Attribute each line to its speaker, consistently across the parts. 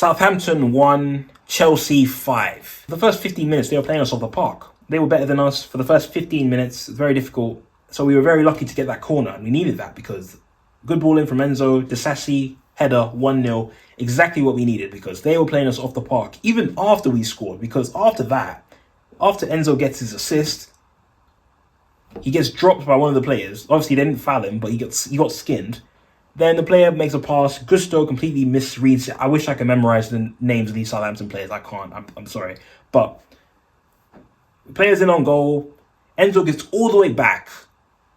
Speaker 1: Southampton 1, Chelsea 5. The first 15 minutes, they were playing us off the park. They were better than us for the first 15 minutes. Very difficult. So we were very lucky to get that corner. And we needed that because good ball in from Enzo, Disasi, header, 1-0. Exactly what we needed because they were playing us off the park. Even after we scored. Because after that, after Enzo gets his assist, he gets dropped by one of the players. Obviously, they didn't foul him, but he got skinned. Then the player makes a pass. Gusto completely misreads it. I wish I could memorize the names of these Southampton players. I can't. I'm sorry. But the player's in on goal. Enzo gets all the way back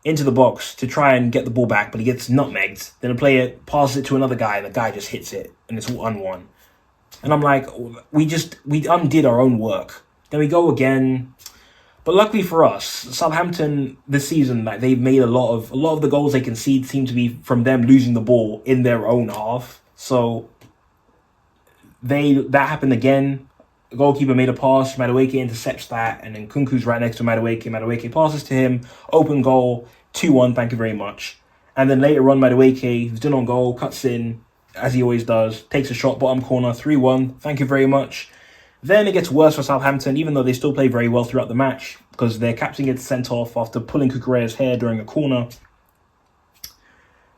Speaker 1: into the box to try and get the ball back, but he gets nutmegged. Then the player passes it to another guy, and the guy just hits it, and it's 1-1. And I'm like, we undid our own work. Then we go again. But luckily for us, Southampton this season, like they've made a lot of the goals they concede seem to be from them losing the ball in their own half. So that happened again. The goalkeeper made a pass, Madueke intercepts that, and then Kunku's right next to Madueke. Madueke passes to him, open goal, 2-1, thank you very much. And then later on, Madueke, who's done on goal, cuts in, as he always does, takes a shot, bottom corner, 3-1, thank you very much. Then it gets worse for Southampton, even though they still play very well throughout the match, because their captain gets sent off after pulling Kukureya's hair during a corner.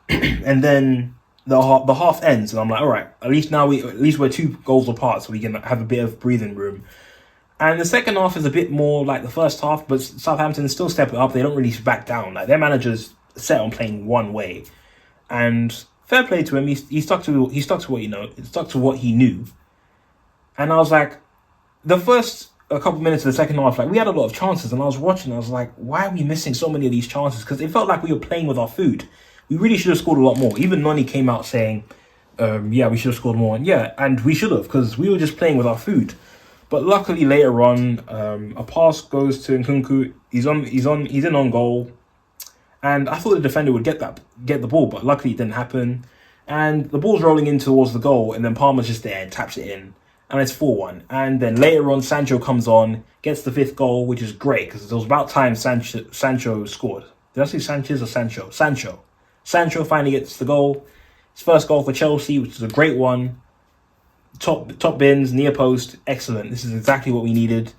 Speaker 1: And then the half ends, and I'm like, all right, at least we're 2 goals apart, so we can have a bit of breathing room. And the second half is a bit more like the first half, but Southampton still step it up. They don't really back down. Like their manager's set on playing one way, and fair play to him. He stuck to what he knew. And I was like, the first a couple minutes of the second half, like we had a lot of chances, and I was watching. I was like, why are we missing so many of these chances? Because it felt like we were playing with our food. We really should have scored a lot more. Even Noni came out saying, "Yeah, we should have scored more." And we should have because we were just playing with our food. But luckily later on, a pass goes to Nkunku. He's in on goal, and I thought the defender would get the ball, but luckily it didn't happen. And the ball's rolling in towards the goal, and then Palmer's just there and taps it in. And it's 4-1. And then later on, Sancho comes on, gets the 5th goal, which is great, because it was about time Sancho scored. Did I say Sanchez or Sancho? Sancho. Sancho finally gets the goal. His first goal for Chelsea, which is a great one. Top bins, near post, excellent. This is exactly what we needed.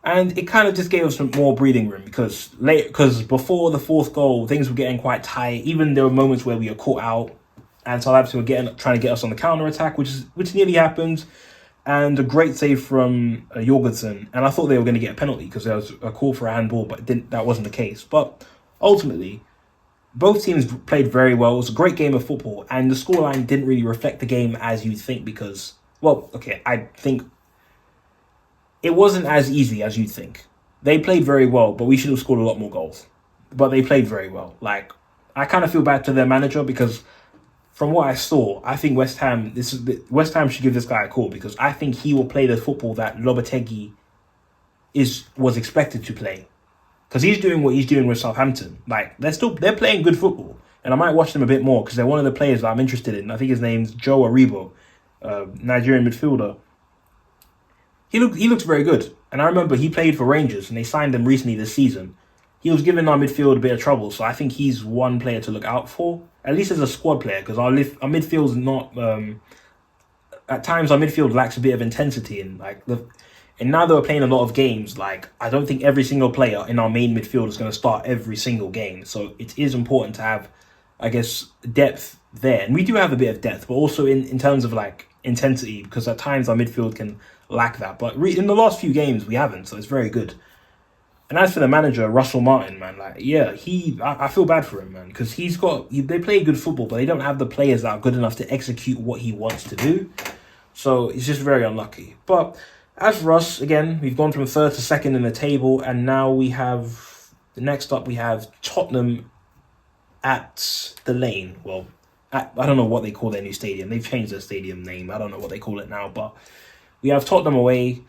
Speaker 1: And it kind of just gave us some more breathing room, because before the 4th goal, things were getting quite tight. Even there were moments where we were caught out, and Southampton were trying to get us on the counter-attack, which nearly happened. And a great save from Jorgensen. And I thought they were going to get a penalty because there was a call for a handball, but that wasn't the case. But ultimately, both teams played very well. It was a great game of football. And the scoreline didn't really reflect the game as you'd think because, I think it wasn't as easy as you'd think. They played very well, but we should have scored a lot more goals. But they played very well. Like, I kind of feel bad to their manager because from what I saw, I think West Ham should give this guy a call because I think he will play the football that Lopetegui was expected to play. Because he's doing what he's doing with Southampton. Like they're playing good football, and I might watch them a bit more because they're one of the players that I'm interested in. I think his name's Joe Aribo, Nigerian midfielder. He looks very good, and I remember he played for Rangers, and they signed him recently this season. He was giving our midfield a bit of trouble, so I think he's one player to look out for, at least as a squad player, because our midfield's not. At times, our midfield lacks a bit of intensity, and now that we're playing a lot of games, like I don't think every single player in our main midfield is going to start every single game. So it is important to have, I guess, depth there, and we do have a bit of depth, but also in terms of like intensity, because at times our midfield can lack that. But in the last few games, we haven't, so it's very good. And as for the manager, Russell Martin, man, I feel bad for him, man, because they play good football, but they don't have the players that are good enough to execute what he wants to do. So it's just very unlucky. But as for us, again, we've gone from 3rd to 2nd in the table, and now next up we have Tottenham at the Lane. Well, I don't know what they call their new stadium. They've changed their stadium name. I don't know what they call it now, but we have Tottenham away.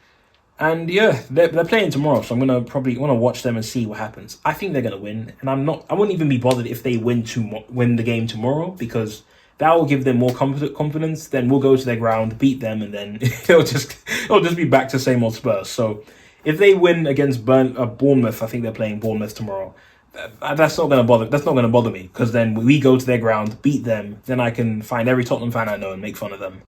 Speaker 1: And yeah, they're playing tomorrow, so I'm gonna probably want to watch them and see what happens. I think they're gonna win, and I wouldn't even be bothered if they win the game tomorrow because that will give them more confidence. Then we'll go to their ground, beat them, and then it'll just be back to same old Spurs. So if they win against Bournemouth, I think they're playing Bournemouth tomorrow. That's not gonna bother me because then we go to their ground, beat them, then I can find every Tottenham fan I know and make fun of them.